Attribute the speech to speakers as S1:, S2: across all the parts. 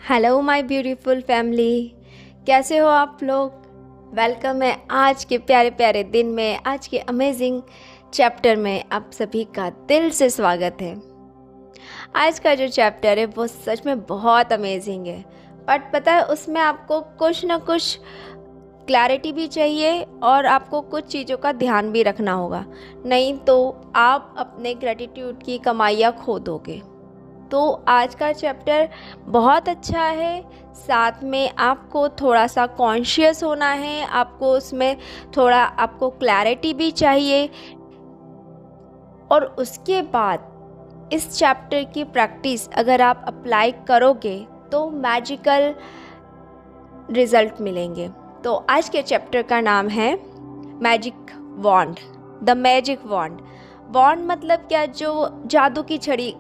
S1: Hello my beautiful family, कैसे हो आप लोग। वेलकम है आज के प्यारे प्यारे दिन में, आज के अमेजिंग चैप्टर में आप सभी का दिल से स्वागत है। आज का जो चैप्टर है वो सच में बहुत अमेजिंग है, बट पता है उसमें आपको कुछ ना कुछ क्लैरिटी भी चाहिए और आपको कुछ चीज़ों का ध्यान भी रखना होगा, नहीं तो आप अपने ग्रेटिट्यूड की कमाइयाँ खो दोगे। तो आज का चैप्टर बहुत अच्छा है, साथ में आपको थोड़ा सा कॉन्शियस होना है, आपको उसमें थोड़ा आपको क्लैरिटी भी चाहिए। और उसके बाद इस चैप्टर की प्रैक्टिस अगर आप अप्लाई करोगे तो मैजिकल रिजल्ट मिलेंगे। तो आज के चैप्टर का नाम है magic wand, the magic wand. Wand मतलब क्या, जो जादू की छड़ी,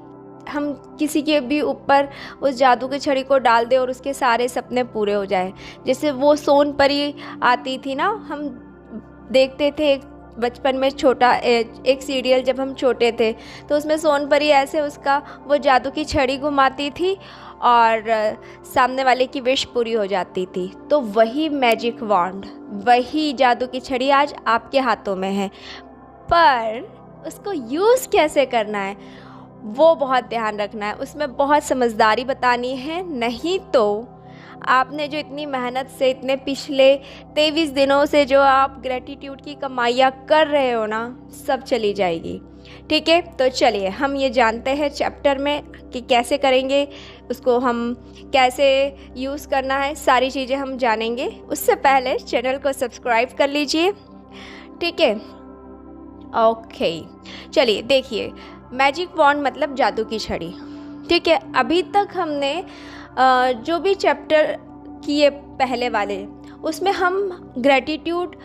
S1: हम किसी के भी ऊपर उस जादू की छड़ी को डाल दें और उसके सारे सपने पूरे हो जाए। जैसे वो सोन परी आती थी ना, हम देखते थे बचपन में, छोटा एक सीरियल जब हम छोटे थे तो उसमें सोन परी ऐसे उसका वो जादू की छड़ी घुमाती थी और सामने वाले की विश पूरी हो जाती थी। तो वही मैजिक वॉन्ड, वही जादू की छड़ी आज आपके हाथों में है, पर उसको यूज़ कैसे करना है वो बहुत ध्यान रखना है, उसमें बहुत समझदारी बतानी है, नहीं तो आपने जो इतनी मेहनत से इतने पिछले 23 दिनों से जो आप ग्रेटिट्यूड की कमाइयाँ कर रहे हो ना, सब चली जाएगी। ठीक है, तो चलिए हम ये जानते हैं चैप्टर में कि कैसे करेंगे, उसको हम कैसे यूज़ करना है, सारी चीज़ें हम जानेंगे। उससे पहले चैनल को सब्सक्राइब कर लीजिए, ठीक है। ओके, चलिए देखिए, मैजिक वॉन्ड मतलब जादू की छड़ी। ठीक है, अभी तक हमने जो भी चैप्टर किए पहले वाले, उसमें हम ग्रेटिट्यूड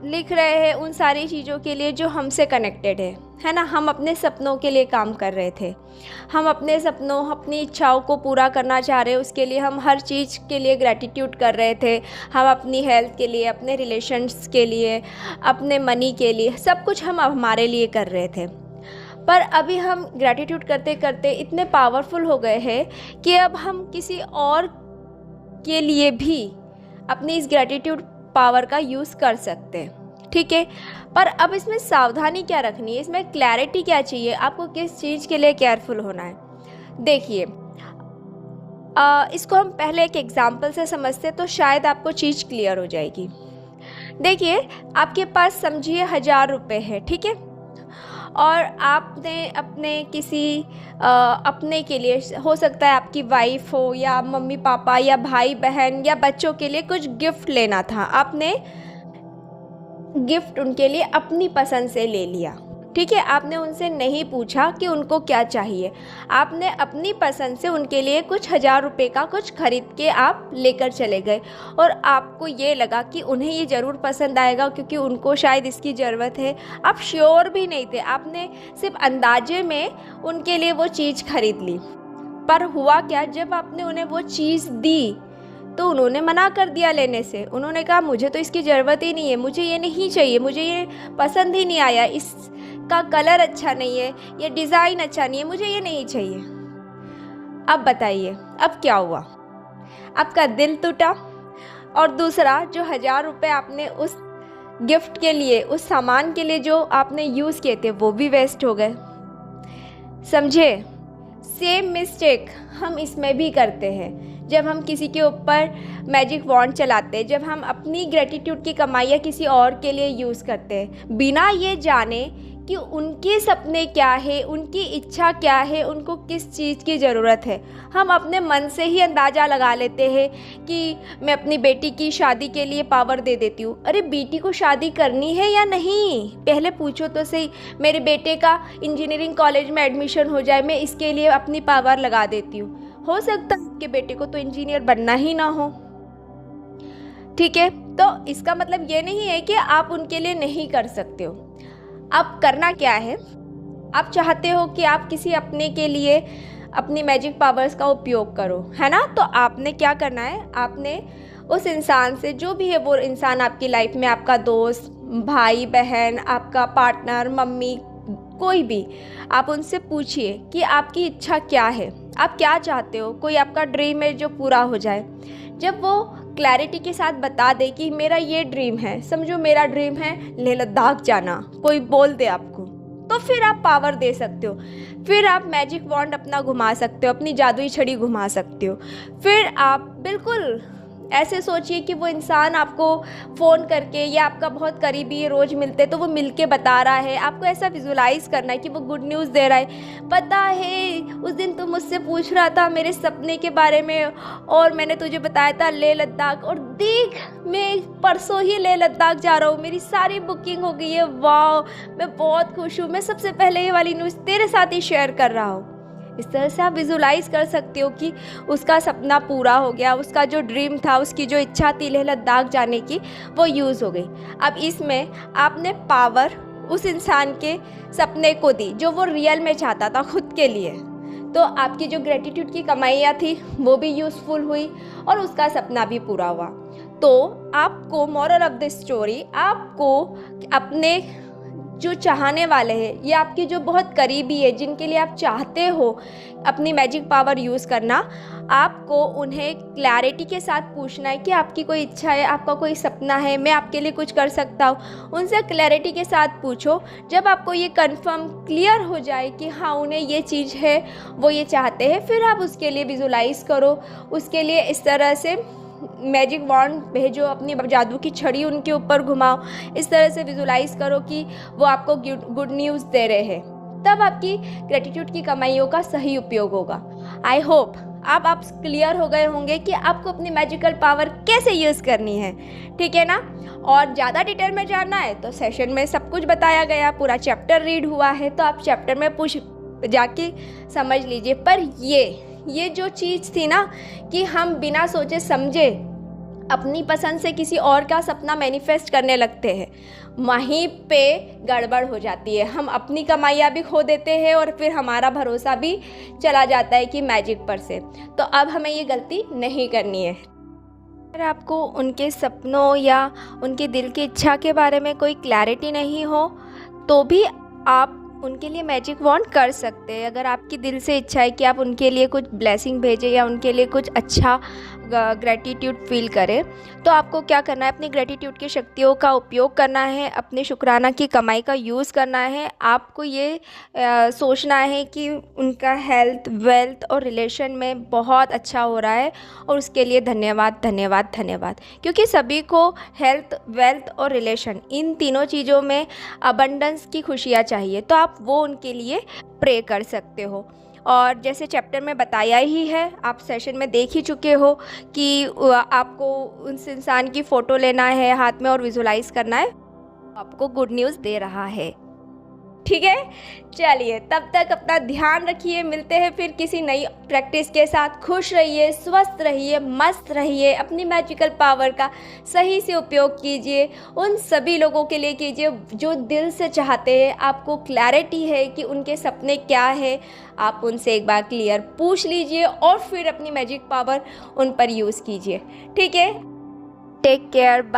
S1: लिख रहे हैं उन सारी चीज़ों के लिए जो हमसे कनेक्टेड है ना। हम अपने सपनों के लिए काम कर रहे थे, हम अपने सपनों, अपनी इच्छाओं को पूरा करना चाह रहे हैं, उसके लिए हम हर चीज़ के लिए ग्रेटिट्यूड कर रहे थे। हम अपनी हेल्थ के लिए, अपने रिलेशंस के लिए, अपने मनी के लिए, सब कुछ हम हमारे लिए कर रहे थे। पर अभी हम ग्रैटिट्यूड करते करते इतने पावरफुल हो गए हैं कि अब हम किसी और के लिए भी अपनी इस ग्रैटिट्यूड पावर का यूज़ कर सकते हैं। ठीक है, पर अब इसमें सावधानी क्या रखनी है, इसमें क्लैरिटी क्या चाहिए, आपको किस चीज़ के लिए केयरफुल होना है। देखिए, इसको हम पहले एक एग्जाम्पल से समझते तो शायद आपको चीज़ क्लियर हो जाएगी। देखिए, आपके पास समझिए 1000 रुपये है, ठीक है, और आपने अपने किसी अपने के लिए, हो सकता है आपकी वाइफ हो या मम्मी पापा या भाई बहन या बच्चों के लिए कुछ गिफ्ट लेना था, आपने गिफ्ट उनके लिए अपनी पसंद से ले लिया। ठीक है, आपने उनसे नहीं पूछा कि उनको क्या चाहिए, आपने अपनी पसंद से उनके लिए कुछ 1000 रुपये का कुछ खरीद के आप लेकर चले गए, और आपको ये लगा कि उन्हें ये ज़रूर पसंद आएगा क्योंकि उनको शायद इसकी ज़रूरत है। आप श्योर भी नहीं थे, आपने सिर्फ अंदाजे में उनके लिए वो चीज़ खरीद ली। पर हुआ क्या, जब आपने उन्हें वो चीज़ दी तो उन्होंने मना कर दिया लेने से। उन्होंने कहा मुझे तो इसकी ज़रूरत ही नहीं है, मुझे ये नहीं चाहिए, मुझे ये पसंद ही नहीं आया, इसका कलर अच्छा नहीं है, ये डिज़ाइन अच्छा नहीं है, मुझे ये नहीं चाहिए। अब बताइए, अब क्या हुआ, आपका दिल टूटा, और दूसरा जो 1000 रुपये आपने उस गिफ्ट के लिए, उस सामान के लिए जो आपने यूज़ किए थे, वो भी वेस्ट हो गए। समझे, सेम मिस्टेक हम इसमें भी करते हैं। जब हम किसी के ऊपर मैजिक वॉन्ड चलाते हैं, जब हम अपनी ग्रेटिट्यूड की कमाइयाँ किसी और के लिए यूज़ करते हैं, बिना ये जाने कि उनके सपने क्या है, उनकी इच्छा क्या है, उनको किस चीज़ की ज़रूरत है, हम अपने मन से ही अंदाज़ा लगा लेते हैं कि मैं अपनी बेटी की शादी के लिए पावर दे देती हूँ। अरे बेटी को शादी करनी है या नहीं, पहले पूछो तो सही। मेरे बेटे का इंजीनियरिंग कॉलेज में एडमिशन हो जाए, मैं इसके लिए अपनी पावर लगा देती हूँ। हो सकता है आपके बेटे को तो इंजीनियर बनना ही ना हो। ठीक है, तो इसका मतलब ये नहीं है कि आप उनके लिए नहीं कर सकते हो। अब करना क्या है, आप चाहते हो कि आप किसी अपने के लिए अपनी मैजिक पावर्स का उपयोग करो, है ना। तो आपने क्या करना है, आपने उस इंसान से, जो भी है वो इंसान आपकी लाइफ में, आपका दोस्त, भाई बहन, आपका पार्टनर, मम्मी, कोई भी, आप उनसे पूछिए कि आपकी इच्छा क्या है, आप क्या चाहते हो, कोई आपका ड्रीम है जो पूरा हो जाए। जब वो क्लैरिटी के साथ बता दे कि मेरा ये ड्रीम है, समझो मेरा ड्रीम है लेह लद्दाख जाना, कोई बोल दे आपको, तो फिर आप पावर दे सकते हो। फिर आप मैजिक वॉन्ड अपना घुमा सकते हो, अपनी जादुई छड़ी घुमा सकते हो। फिर आप बिल्कुल ऐसे सोचिए कि वो इंसान आपको फ़ोन करके, या आपका बहुत करीबी है, रोज़ मिलते तो वो मिल के बता रहा है, आपको ऐसा विजुलाइज़ करना है कि वो गुड न्यूज़ दे रहा है। पता है उस दिन तुम मुझसे पूछ रहा था मेरे सपने के बारे में, और मैंने तुझे बताया था लेह लद्दाख, और देख मैं परसों ही लेह लद्दाख जा रहा हूँ, मेरी सारी बुकिंग हो गई है, वाह मैं बहुत खुश हूँ, मैं सबसे पहले ये वाली न्यूज़ तेरे साथ ही शेयर कर रहा हूँ। इस तरह से आप विजुलाइज़ कर सकते हो कि उसका सपना पूरा हो गया, उसका जो ड्रीम था, उसकी जो इच्छा थी लेह लद्दाख जाने की, वो यूज़ हो गई। अब इसमें आपने पावर उस इंसान के सपने को दी जो वो रियल में चाहता था खुद के लिए। तो आपकी जो ग्रेटिट्यूड की कमाइयाँ थी वो भी यूज़फुल हुई और उसका सपना भी पूरा हुआ। तो आपको मोरल ऑफ द स्टोरी, आपको अपने जो चाहने वाले हैं या आपके जो बहुत करीबी है, जिनके लिए आप चाहते हो अपनी मैजिक पावर यूज़ करना, आपको उन्हें क्लैरिटी के साथ पूछना है कि आपकी कोई इच्छा है, आपका कोई सपना है, मैं आपके लिए कुछ कर सकता हूँ। उनसे क्लैरिटी के साथ पूछो। जब आपको ये कंफर्म क्लियर हो जाए कि हाँ उन्हें ये चीज़ है, वो ये चाहते हैं, फिर आप उसके लिए विजुलाइज़ करो। उसके लिए इस तरह से मैजिक वॉन्ड भेजो, अपनी जादू की छड़ी उनके ऊपर घुमाओ, इस तरह से विजुलाइज़ करो कि वो आपको गुड न्यूज़ दे रहे हैं। तब आपकी ग्रेटिट्यूड की कमाइयों का सही उपयोग होगा। आई होप आप क्लियर हो गए होंगे कि आपको अपनी मैजिकल पावर कैसे यूज़ करनी है, ठीक है ना। और ज़्यादा डिटेल में जानना है तो सेशन में सब कुछ बताया गया, पूरा चैप्टर रीड हुआ है, तो आप चैप्टर में जाके समझ लीजिए। पर ये जो चीज़ थी ना कि हम बिना सोचे समझे अपनी पसंद से किसी और का सपना मैनिफेस्ट करने लगते हैं, वहीं पे गड़बड़ हो जाती है। हम अपनी कमाइयाँ भी खो देते हैं और फिर हमारा भरोसा भी चला जाता है कि मैजिक पर से। तो अब हमें ये गलती नहीं करनी है। अगर आपको उनके सपनों या उनके दिल की इच्छा के बारे में कोई क्लैरिटी नहीं हो तो भी आप उनके लिए मैजिक वॉन्ड कर सकते हैं। अगर आपकी दिल से इच्छा है कि आप उनके लिए कुछ ब्लेसिंग भेजें या उनके लिए कुछ अच्छा ग्रेटिट्यूड फील करें, तो आपको क्या करना है, अपनी ग्रेटिट्यूड की शक्तियों का उपयोग करना है, अपने शुक्राना की कमाई का यूज़ करना है। आपको ये सोचना है कि उनका हेल्थ, वेल्थ और रिलेशन में बहुत अच्छा हो रहा है और उसके लिए धन्यवाद धन्यवाद धन्यवाद। क्योंकि सभी को हेल्थ, वेल्थ और रिलेशन, इन तीनों चीज़ों में अबंडेंस की खुशियाँ चाहिए, तो आप वो उनके लिए प्रे कर सकते हो। और जैसे चैप्टर में बताया ही है, आप सेशन में देख ही चुके हो कि आपको उस इंसान की फ़ोटो लेना है हाथ में और विजुलाइज़ करना है, आपको गुड न्यूज़ दे रहा है, ठीक है। चलिए तब तक अपना ध्यान रखिए, मिलते हैं फिर किसी नई प्रैक्टिस के साथ। खुश रहिए, स्वस्थ रहिए, मस्त रहिए, अपनी मैजिकल पावर का सही से उपयोग कीजिए। उन सभी लोगों के लिए कीजिए जो दिल से चाहते हैं, आपको क्लैरिटी है कि उनके सपने क्या है, आप उनसे एक बार क्लियर पूछ लीजिए और फिर अपनी मैजिक पावर उन पर यूज़ कीजिए, ठीक है। Take care, bye.